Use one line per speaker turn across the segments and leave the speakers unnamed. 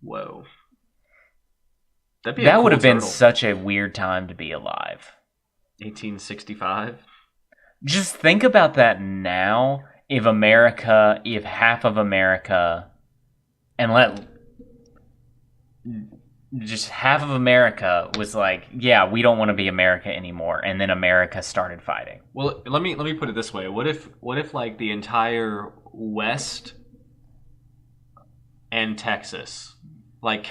Whoa. That'd be a
That
cool
would have been
turtle.
such a weird time to be alive.
1865.
Just think about that now. If half of America, and just half of America was like, yeah, we don't want to be America anymore, and then America started fighting.
Well, let me put it this way. What if like the entire West and Texas, like
Oh, we're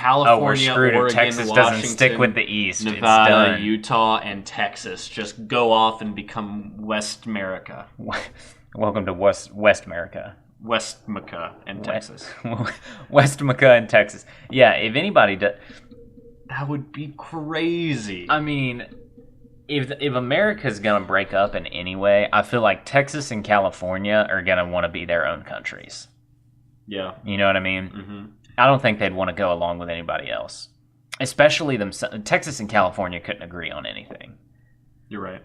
California,
screwed if
Oregon,
Texas
Washington,
doesn't stick with the East. It's
Nevada,
done.
Utah, and Texas just go off and become West America,
Welcome to West America.
West America, and Texas?
West America and Texas. Yeah, if anybody does,
That would be crazy.
I mean, if America's gonna break up in any way, I feel like Texas and California are gonna want to be their own countries.
Yeah.
You know what I mean?
Mm-hmm.
I don't think they'd want to go along with anybody else, especially themselves. Texas and California couldn't agree on anything.
You're right.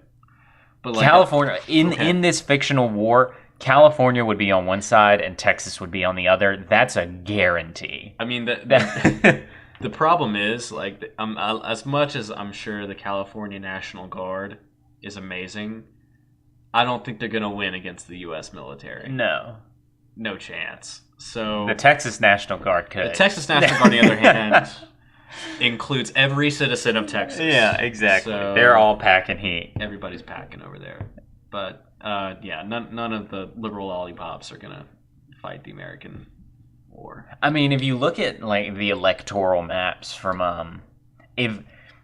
But like
California in this fictional war, California would be on one side and Texas would be on the other. That's a guarantee.
I mean the problem is like as much as I'm sure the California National Guard is amazing, I don't think they're gonna win against the U.S. military. No chance. So
The Texas National Guard could.
the Texas National Guard, on the other hand, includes every citizen of Texas.
Yeah, exactly.
So
They're all packing heat.
everybody's packing over there. But yeah, none of the liberal lollipops are gonna fight the American war.
I mean, if you look at like the electoral maps from if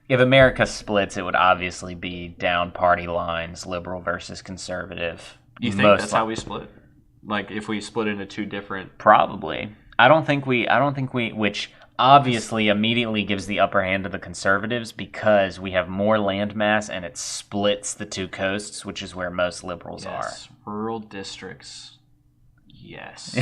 America splits, it would obviously be down party lines, liberal versus conservative.
You think that's how we split? Like if we split into two different?
Probably. I don't think we, which obviously immediately gives the upper hand to the conservatives because we have more land mass and it splits the two coasts, which is where most liberals
Yes, rural districts. Yes.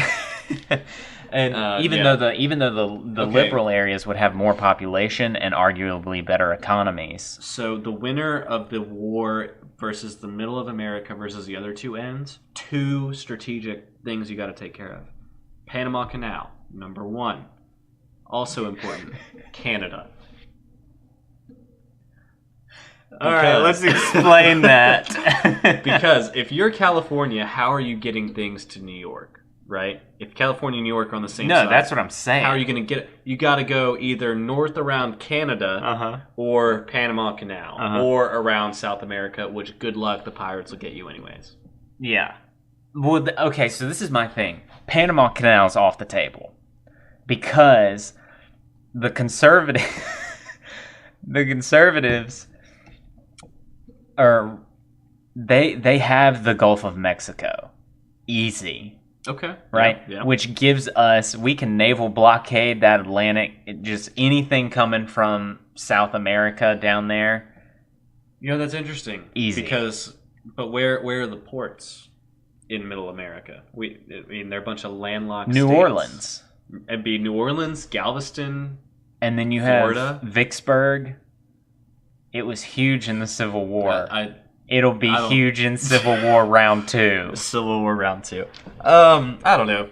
And even
yeah.
though the
Okay.
liberal areas would have more population and arguably better economies.
So the winner of the war versus the middle of America versus the other two ends, two strategic things you got to take care of. Panama Canal, number one. Also important, Canada.
All right, let's explain that.
Because if you're California, how are you getting things to New York, right? If California and New York are on the same side.
No, that's what I'm saying.
How are you going to get it? You got to go either north around Canada or Panama Canal or around South America, which good luck, the pirates will get you anyways.
Yeah. Well, okay, so this is my thing. Panama Canal's off the table because the conservatives are they have the Gulf of Mexico easy.
Okay.
Right?
Yeah.
Which gives us, we can naval blockade that Atlantic, just anything coming from South America down there.
You know, that's interesting.
Easy.
But where are the ports in Middle America? I mean, they're a bunch of landlocked
New
states.
Orleans.
It'd be New Orleans, Galveston,
And then you
Florida.
have Vicksburg. It was huge in the Civil War. It'll be
I don't-
huge in Civil War Round 2.
Civil War Round 2. I don't know.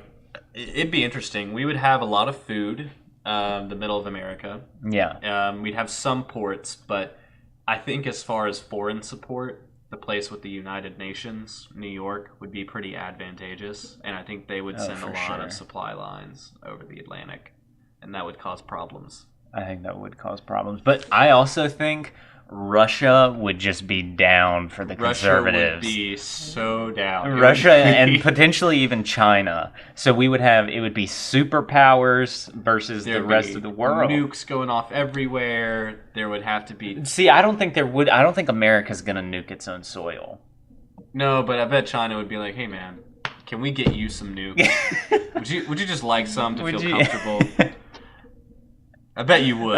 It'd be interesting. We would have a lot of food, the middle of America.
Yeah.
We'd have some ports, but I think as far as foreign support, the place with the United Nations, New York, would be pretty advantageous. And I think they would send a
for
lot
sure.
of supply lines over the Atlantic. And that would cause problems.
I think that would cause problems. But I also think Russia would just be down for the conservatives.
Russia would be so down.
Russia and potentially even China. So we would have, it would be superpowers versus the rest of the world.
Nukes going off everywhere. There would have to be...
See, I don't think America's going to nuke its own soil.
No, but I bet China would be like, hey man, can we get you some nukes? would you just like some to feel comfortable? I bet you would.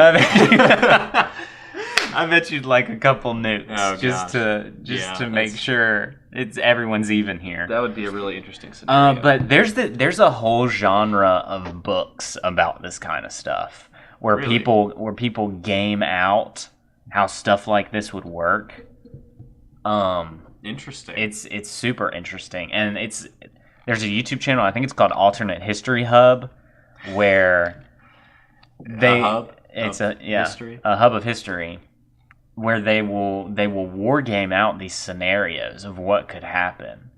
I bet you'd like a couple nukes just to make sure everyone's even here.
That would be a really interesting scenario.
But there's a whole genre of books about this kind of stuff where people game out how stuff like this would work.
Interesting.
It's super interesting, and there's a YouTube channel, I think it's called Alternate History Hub, where
History.
a hub of history where they will war game out these scenarios of what could happen.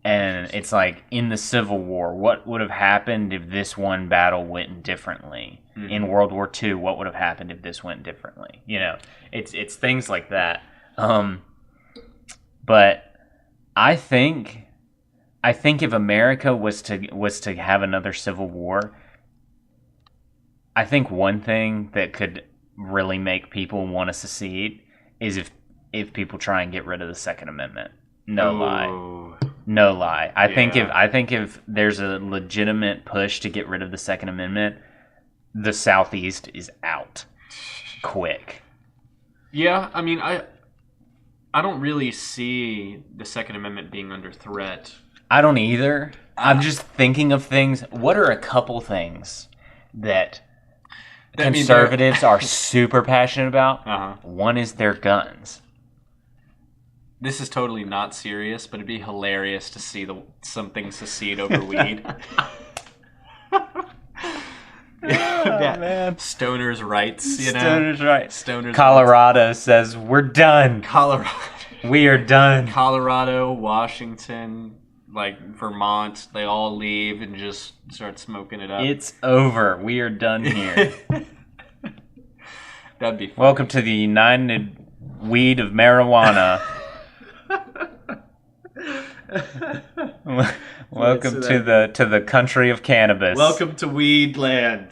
And it's like in the Civil War, what would have happened if this one battle went differently? Mm-hmm. In World War II, what would have happened if this went differently? You know, it's things like that. But I think if America was to have another Civil War, I think one thing that could really make people want to secede is if people try and get rid of the Second Amendment. No lie. I think if there's a legitimate push to get rid of the Second Amendment, the Southeast is out quick.
Yeah, I mean, I don't really see the Second Amendment being under threat.
I don't either. I'm just thinking of things. What are a couple things that conservatives are super passionate about? Uh-huh. One is their guns.
This is totally not serious, but it'd be hilarious to see something secede over weed.
Man.
Stoners' rights, you know?
Stoners' rights.
Colorado
rights. Says, we're done. We are done.
Colorado, Washington, like Vermont, they all leave and just start smoking it up.
It's over. We are done here.
That'd be fun.
Welcome to the United Weed of Marijuana. Welcome to the country of cannabis.
Welcome to Weed Land.